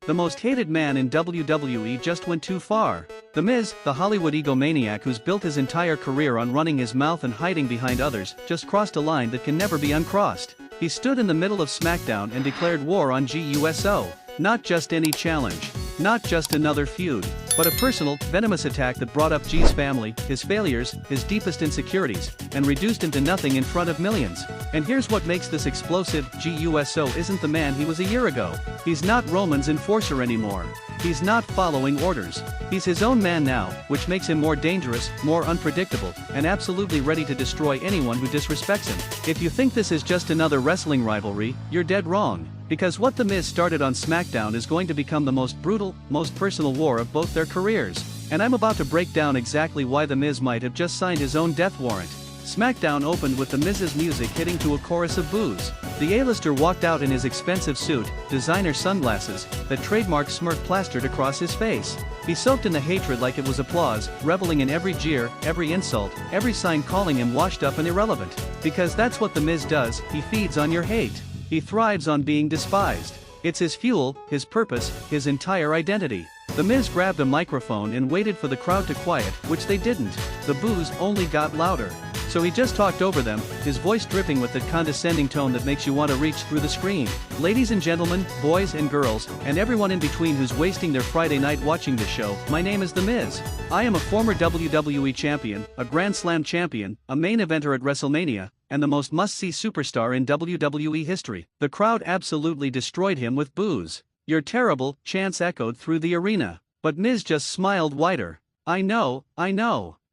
The most hated man in WWE just went too far. The Miz, the Hollywood egomaniac who's built his entire career on running his mouth and hiding behind others, just crossed a line that can never be uncrossed. He stood in the middle of SmackDown and declared war on GUSO. Not just any challenge. Not just another feud, but a personal, venomous attack that brought up G's family, his failures, his deepest insecurities, and reduced him to nothing in front of millions. And here's what makes this explosive: GUSO isn't the man he was a year ago. He's not Roman's enforcer anymore. He's not following orders. He's his own man now, which makes him more dangerous, more unpredictable, and absolutely ready to destroy anyone who disrespects him. If you think this is just another wrestling rivalry, you're dead wrong. Because what The Miz started on SmackDown is going to become the most brutal, most personal war of both their careers. And I'm about to break down exactly why The Miz might have just signed his own death warrant. SmackDown opened with The Miz's music hitting to a chorus of boos. The A-lister walked out in his expensive suit, designer sunglasses, that trademark smirk plastered across his face. He soaked in the hatred like it was applause, reveling in every jeer, every insult, every sign calling him washed up and irrelevant. Because that's what The Miz does, he feeds on your hate. He thrives on being despised. It's his fuel, his purpose, his entire identity. The Miz grabbed a microphone and waited for the crowd to quiet, which they didn't. The boos only got louder. So he just talked over them, his voice dripping with that condescending tone that makes you want to reach through the screen. Ladies and gentlemen, boys and girls, and everyone in between who's wasting their Friday night watching this show, my name is The Miz. I am a former WWE champion, a Grand Slam champion, a main eventer at WrestleMania, and the most must-see superstar in WWE history. The crowd absolutely destroyed him with boos. "You're terrible," chants echoed through the arena. But Miz just smiled wider. I know.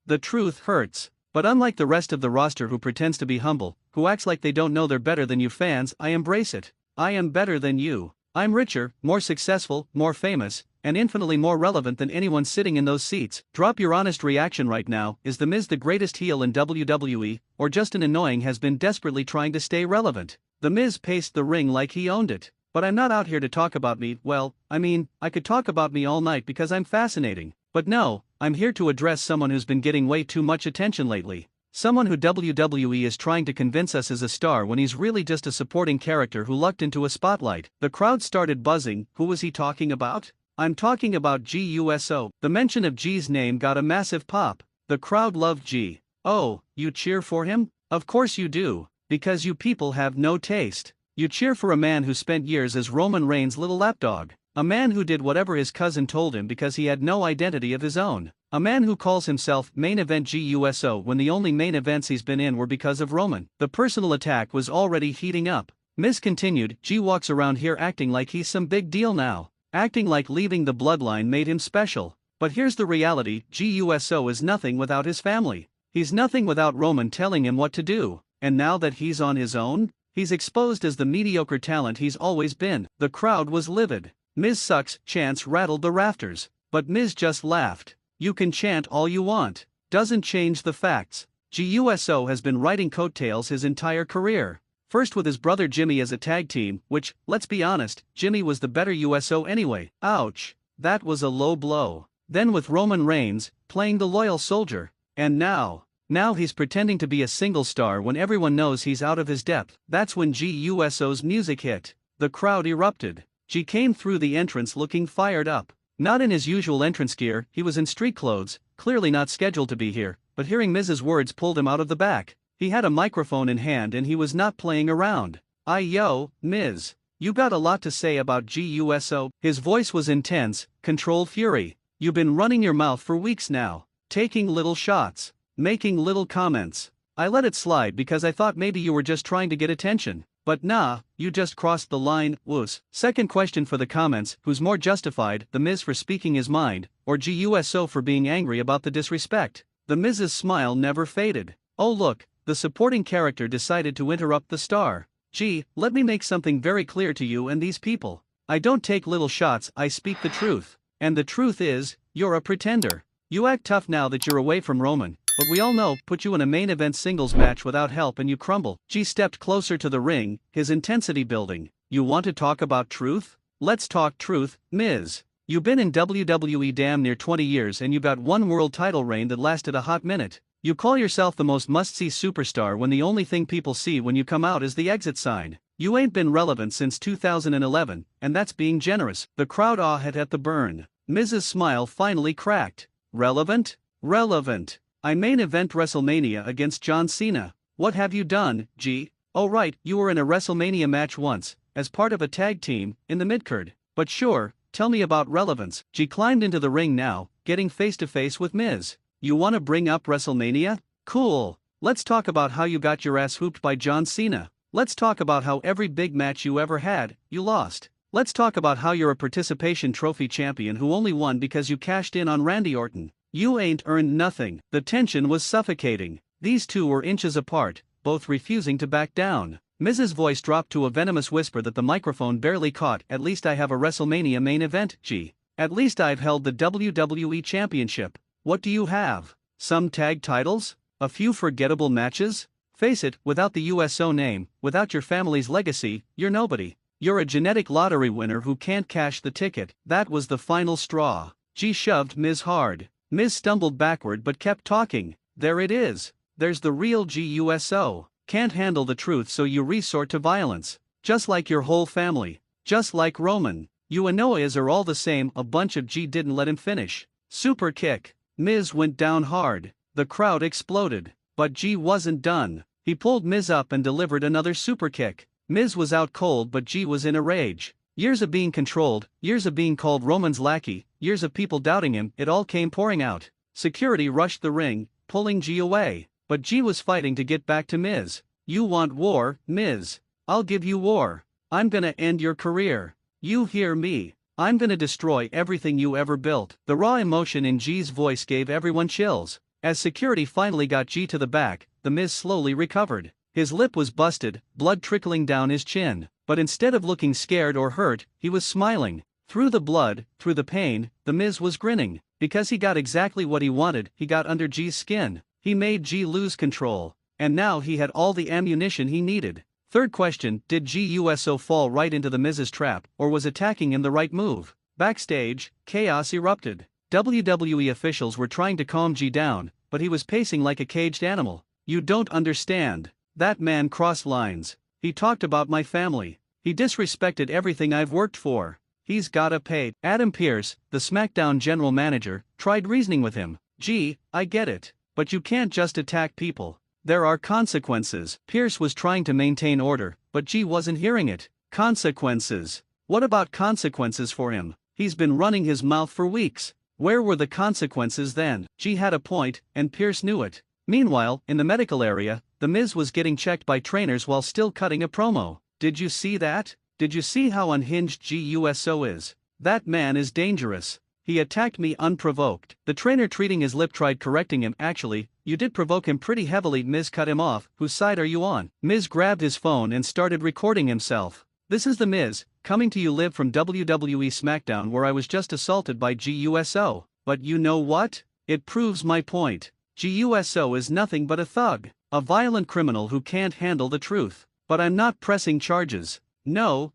The truth hurts. But unlike the rest of the roster who pretends to be humble, who acts like they don't know they're better than you fans, I embrace it. I am better than you. I'm richer, more successful, more famous, and infinitely more relevant than anyone sitting in those seats. Drop your honest reaction right now. Is The Miz the greatest heel in WWE, or just an annoying has been desperately trying to stay relevant? The Miz paced the ring like he owned it. But I'm not out here to talk about me. Well, I could talk about me all night because I'm fascinating. But no, I'm here to address someone who's been getting way too much attention lately. Someone who WWE is trying to convince us is a star when he's really just a supporting character who lucked into a spotlight. The crowd started buzzing. Who was he talking about? I'm talking about GUSO. The mention of G's name got a massive pop. The crowd loved G. Oh, you cheer for him? Of course you do. Because you people have no taste. You cheer for a man who spent years as Roman Reigns' little lapdog. A man who did whatever his cousin told him because he had no identity of his own. A man who calls himself main event GUSO when the only main events he's been in were because of Roman. The personal attack was already heating up. Miz continued, G walks around here acting like he's some big deal now. Acting like leaving the bloodline made him special. But here's the reality: GUSO is nothing without his family. He's nothing without Roman telling him what to do. And now that he's on his own, he's exposed as the mediocre talent he's always been. The crowd was livid. Miz sucks chants rattled the rafters. But Miz just laughed. You can chant all you want. Doesn't change the facts. GUSO has been riding coattails his entire career. First with his brother Jimmy as a tag team, which, let's be honest, Jimmy was the better USO anyway. Ouch. That was a low blow. Then with Roman Reigns, playing the loyal soldier. And now he's pretending to be a single star when everyone knows he's out of his depth. That's when GUSO's music hit. The crowd erupted. G came through the entrance looking fired up. Not in his usual entrance gear, he was in street clothes, clearly not scheduled to be here, but hearing Miz's words pulled him out of the back. He had a microphone in hand and he was not playing around. Yo, Miz. You got a lot to say about GUSO. His voice was intense, controlled fury. You've been running your mouth for weeks now, taking little shots, making little comments. I let it slide because I thought maybe you were just trying to get attention. But nah, you just crossed the line, woos. Second question for the comments: who's more justified, The Miz for speaking his mind, or GUSO for being angry about the disrespect? The Miz's smile never faded. Oh look, the supporting character decided to interrupt the star. Gee, let me make something very clear to you and these people. I don't take little shots, I speak the truth. And the truth is, you're a pretender. You act tough now that you're away from Roman. But we all know, put you in a main event singles match without help and you crumble. G stepped closer to the ring, his intensity building. You want to talk about truth? Let's talk truth, Miz. You've been in WWE damn near 20 years and you got one world title reign that lasted a hot minute. You call yourself the most must-see superstar when the only thing people see when you come out is the exit sign. You ain't been relevant since 2011, and that's being generous. The crowd awed at the burn. Miz's smile finally cracked. Relevant? Relevant. I main event WrestleMania against John Cena. What have you done, G? Oh right, you were in a WrestleMania match once, as part of a tag team, in the midcard. But sure, tell me about relevance. G climbed into the ring now, getting face to face with Miz. You wanna bring up WrestleMania? Cool. Let's talk about how you got your ass whooped by John Cena. Let's talk about how every big match you ever had, you lost. Let's talk about how you're a participation trophy champion who only won because you cashed in on Randy Orton. You ain't earned nothing. The tension was suffocating. These two were inches apart, both refusing to back down. Miz's voice dropped to a venomous whisper that the microphone barely caught. At least I have a WrestleMania main event, G. At least I've held the WWE Championship. What do you have? Some tag titles? A few forgettable matches? Face it, without the USO name, without your family's legacy, you're nobody. You're a genetic lottery winner who can't cash the ticket. That was the final straw. G shoved Miz hard. Miz stumbled backward but kept talking. There it is. There's the real GUSO. Can't handle the truth, so you resort to violence. Just like your whole family. Just like Roman. You and Noahs are all the same. A bunch of G didn't let him finish. Super kick. Miz went down hard. The crowd exploded. But G wasn't done. He pulled Miz up and delivered another super kick. Miz was out cold, but G was in a rage. Years of being controlled, years of being called Roman's lackey, years of people doubting him, it all came pouring out. Security rushed the ring, pulling G away. But G was fighting to get back to Miz. You want war, Miz? I'll give you war. I'm gonna end your career. You hear me? I'm gonna destroy everything you ever built. The raw emotion in G's voice gave everyone chills. As security finally got G to the back, the Miz slowly recovered. His lip was busted, blood trickling down his chin. But instead of looking scared or hurt, he was smiling. Through the blood, through the pain, the Miz was grinning. Because he got exactly what he wanted. He got under G's skin. He made G lose control. And now he had all the ammunition he needed. Third question, did GUSO fall right into the Miz's trap, or was attacking him the right move? Backstage, chaos erupted. WWE officials were trying to calm G down, but he was pacing like a caged animal. You don't understand. That man crossed lines. He talked about my family. He disrespected everything I've worked for. He's gotta pay. Adam Pearce, the SmackDown general manager, tried reasoning with him. Gee, I get it. But you can't just attack people. There are consequences. Pearce was trying to maintain order, but G wasn't hearing it. Consequences. What about consequences for him? He's been running his mouth for weeks. Where were the consequences then? G had a point, and Pearce knew it. Meanwhile, in the medical area, The Miz was getting checked by trainers while still cutting a promo. Did you see that? Did you see how unhinged GUSO is? That man is dangerous. He attacked me unprovoked. The trainer treating his lip tried correcting him. Actually, you did provoke him pretty heavily. Miz cut him off. Whose side are you on? Miz grabbed his phone and started recording himself. This is The Miz, coming to you live from WWE SmackDown, where I was just assaulted by GUSO. But you know what? It proves my point. GUSO is nothing but a thug. A violent criminal who can't handle the truth. But I'm not pressing charges. No,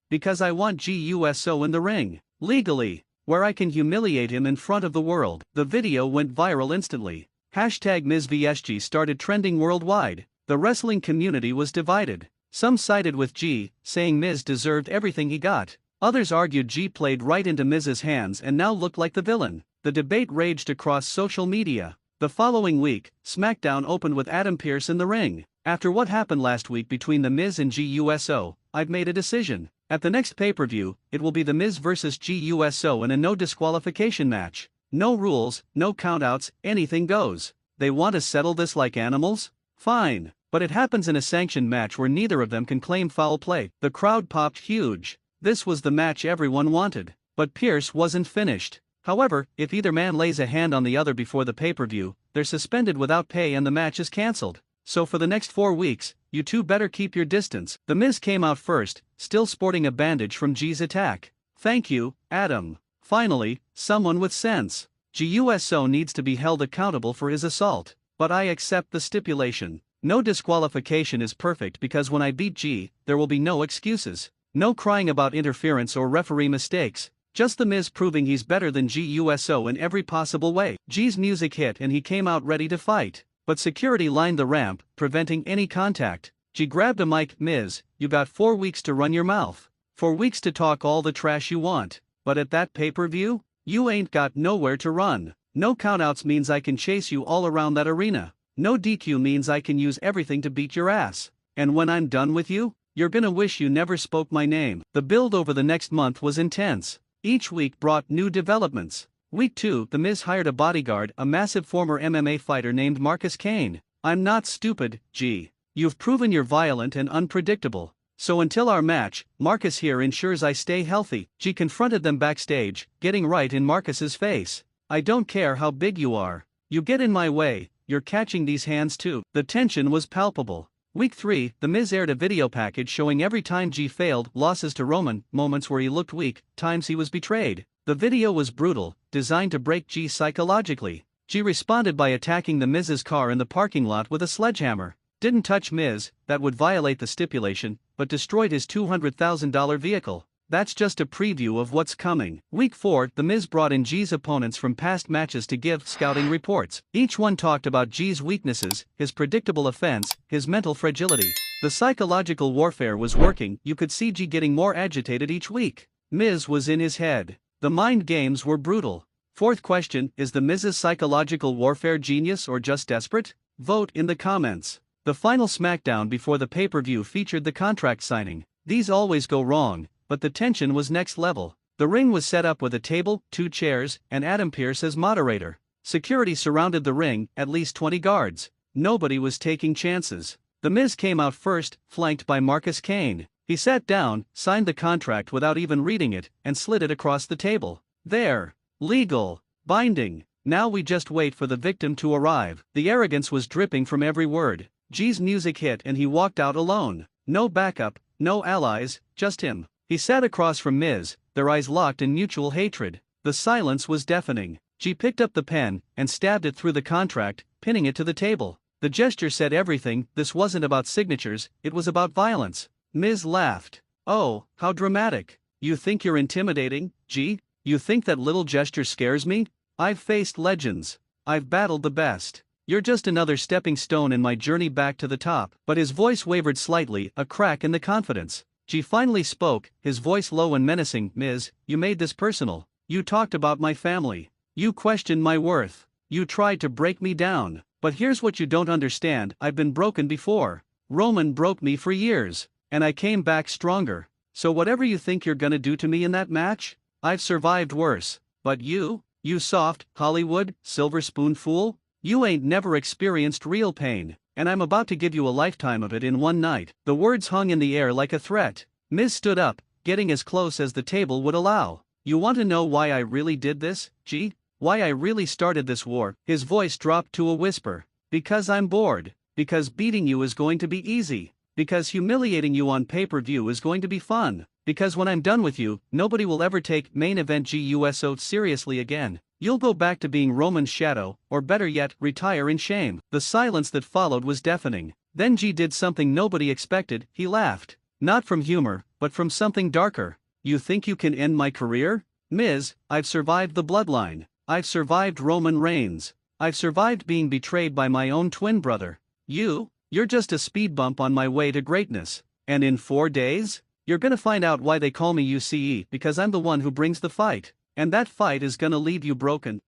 because I want GUSO in the ring. Legally. Where I can humiliate him in front of the world. The video went viral instantly. #MizVSG started trending worldwide. The wrestling community was divided. Some sided with G, saying Miz deserved everything he got. Others argued G played right into Miz's hands and now looked like the villain. The debate raged across social media. The following week, SmackDown opened with Adam Pearce in the ring. After what happened last week between The Miz and GUSO, I've made a decision. At the next pay-per-view, it will be The Miz vs GUSO in a no disqualification match. No rules, no countouts, anything goes. They want to settle this like animals? Fine. But it happens in a sanctioned match where neither of them can claim foul play. The crowd popped huge. This was the match everyone wanted. But Pearce wasn't finished. However, if either man lays a hand on the other before the pay-per-view, they're suspended without pay and the match is cancelled. So for the next 4 weeks, you two better keep your distance. The Miz came out first, still sporting a bandage from G's attack. Thank you, Adam. Finally, someone with sense. GUSO needs to be held accountable for his assault. But I accept the stipulation. No disqualification is perfect because when I beat G, there will be no excuses. No crying about interference or referee mistakes. Just The Miz proving he's better than GUSO in every possible way. G's music hit and he came out ready to fight. But security lined the ramp, preventing any contact. G grabbed a mic. Miz, you got 4 weeks to run your mouth. 4 weeks to talk all the trash you want. But at that pay-per-view, you ain't got nowhere to run. No countouts means I can chase you all around that arena. No DQ means I can use everything to beat your ass. And when I'm done with you, you're gonna wish you never spoke my name. The build over the next month was intense. Each week brought new developments. Week 2, The Miz hired a bodyguard, a massive former MMA fighter named Marcus Kane. I'm not stupid, G. You've proven you're violent and unpredictable. So until our match, Marcus here ensures I stay healthy. G confronted them backstage, getting right in Marcus's face. I don't care how big you are. You get in my way, you're catching these hands too. The tension was palpable. Week 3, The Miz aired a video package showing every time G failed, losses to Roman, moments where he looked weak, times he was betrayed. The video was brutal, designed to break G psychologically. G responded by attacking The Miz's car in the parking lot with a sledgehammer. Didn't touch Miz, that would violate the stipulation, but destroyed his $200,000 vehicle. That's just a preview of what's coming. Week 4, The Miz brought in G's opponents from past matches to give scouting reports. Each one talked about G's weaknesses, his predictable offense, his mental fragility. The psychological warfare was working. You could see G getting more agitated each week. Miz was in his head. The mind games were brutal. Fourth question, is The Miz's psychological warfare genius or just desperate? Vote in the comments. The final SmackDown before the pay-per-view featured the contract signing. These always go wrong, but the tension was next level. The ring was set up with a table, 2 chairs, and Adam Pearce as moderator. Security surrounded the ring, at least 20 guards. Nobody was taking chances. The Miz came out first, flanked by Marcus Kane. He sat down, signed the contract without even reading it, and slid it across the table. There. Legal. Binding. Now we just wait for the victim to arrive. The arrogance was dripping from every word. G's music hit and he walked out alone. No backup, no allies, just him. He sat across from Miz, their eyes locked in mutual hatred. The silence was deafening. G picked up the pen and stabbed it through the contract, pinning it to the table. The gesture said everything. This wasn't about signatures, it was about violence. Miz laughed. Oh, how dramatic. You think you're intimidating, G? You think that little gesture scares me? I've faced legends. I've battled the best. You're just another stepping stone in my journey back to the top. But his voice wavered slightly, a crack in the confidence. G finally spoke, his voice low and menacing. Miz, you made this personal. You talked about my family. You questioned my worth. You tried to break me down. But here's what you don't understand, I've been broken before. Roman broke me for years. And I came back stronger. So whatever you think you're gonna do to me in that match, I've survived worse. But you soft, Hollywood, silver spoon fool? You ain't never experienced real pain, and I'm about to give you a lifetime of it in one night. The words hung in the air like a threat. Miz stood up, getting as close as the table would allow. You want to know why I really did this, G? Why I really started this war? His voice dropped to a whisper. Because I'm bored. Because beating you is going to be easy. Because humiliating you on pay-per-view is going to be fun. Because when I'm done with you, nobody will ever take main event GUSO seriously again. You'll go back to being Roman's shadow, or better yet, retire in shame. The silence that followed was deafening. Then G did something nobody expected, he laughed. Not from humor, but from something darker. You think you can end my career? Miz, I've survived the bloodline. I've survived Roman Reigns. I've survived being betrayed by my own twin brother. You're just a speed bump on my way to greatness. And in 4 days? You're gonna find out why they call me UCE, because I'm the one who brings the fight. And that fight is gonna leave you broken.